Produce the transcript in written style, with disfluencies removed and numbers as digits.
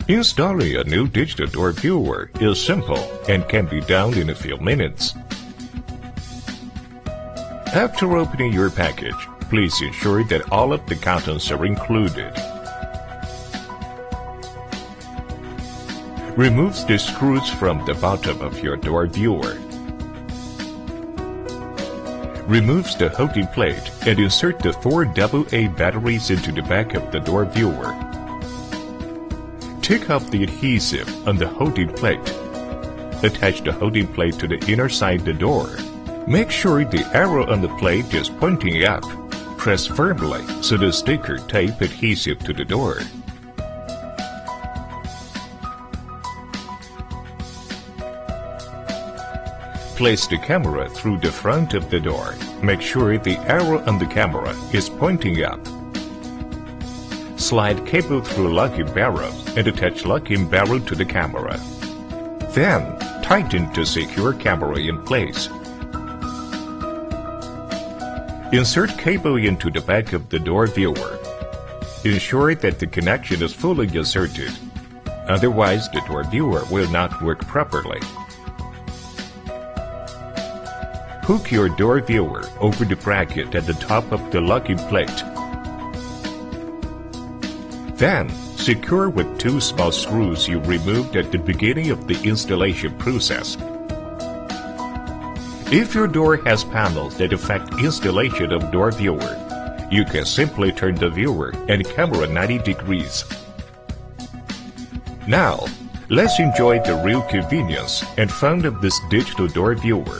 Installing a new digital door viewer is simple and can be done in a few minutes. After opening your package, please ensure that all of the contents are included. Remove the screws from the bottom of your door viewer. Remove the holding plate and insert the 4 AA batteries into the back of the door viewer. Take off the adhesive on the holding plate. Attach the holding plate to the inner side of the door. Make sure the arrow on the plate is pointing up. Press firmly so the sticker tape adhesive to the door. Place the camera through the front of the door. Make sure the arrow on the camera is pointing up. Slide cable through locking barrel and attach locking barrel to the camera. Then, tighten to secure camera in place. Insert cable into the back of the door viewer. Ensure that the connection is fully inserted. Otherwise, the door viewer will not work properly. Hook your door viewer over the bracket at the top of the locking plate. Then, secure with 2 small screws you removed at the beginning of the installation process. If your door has panels that affect installation of door viewer, you can simply turn the viewer and camera 90 degrees. Now, let's enjoy the real convenience and fun of this digital door viewer.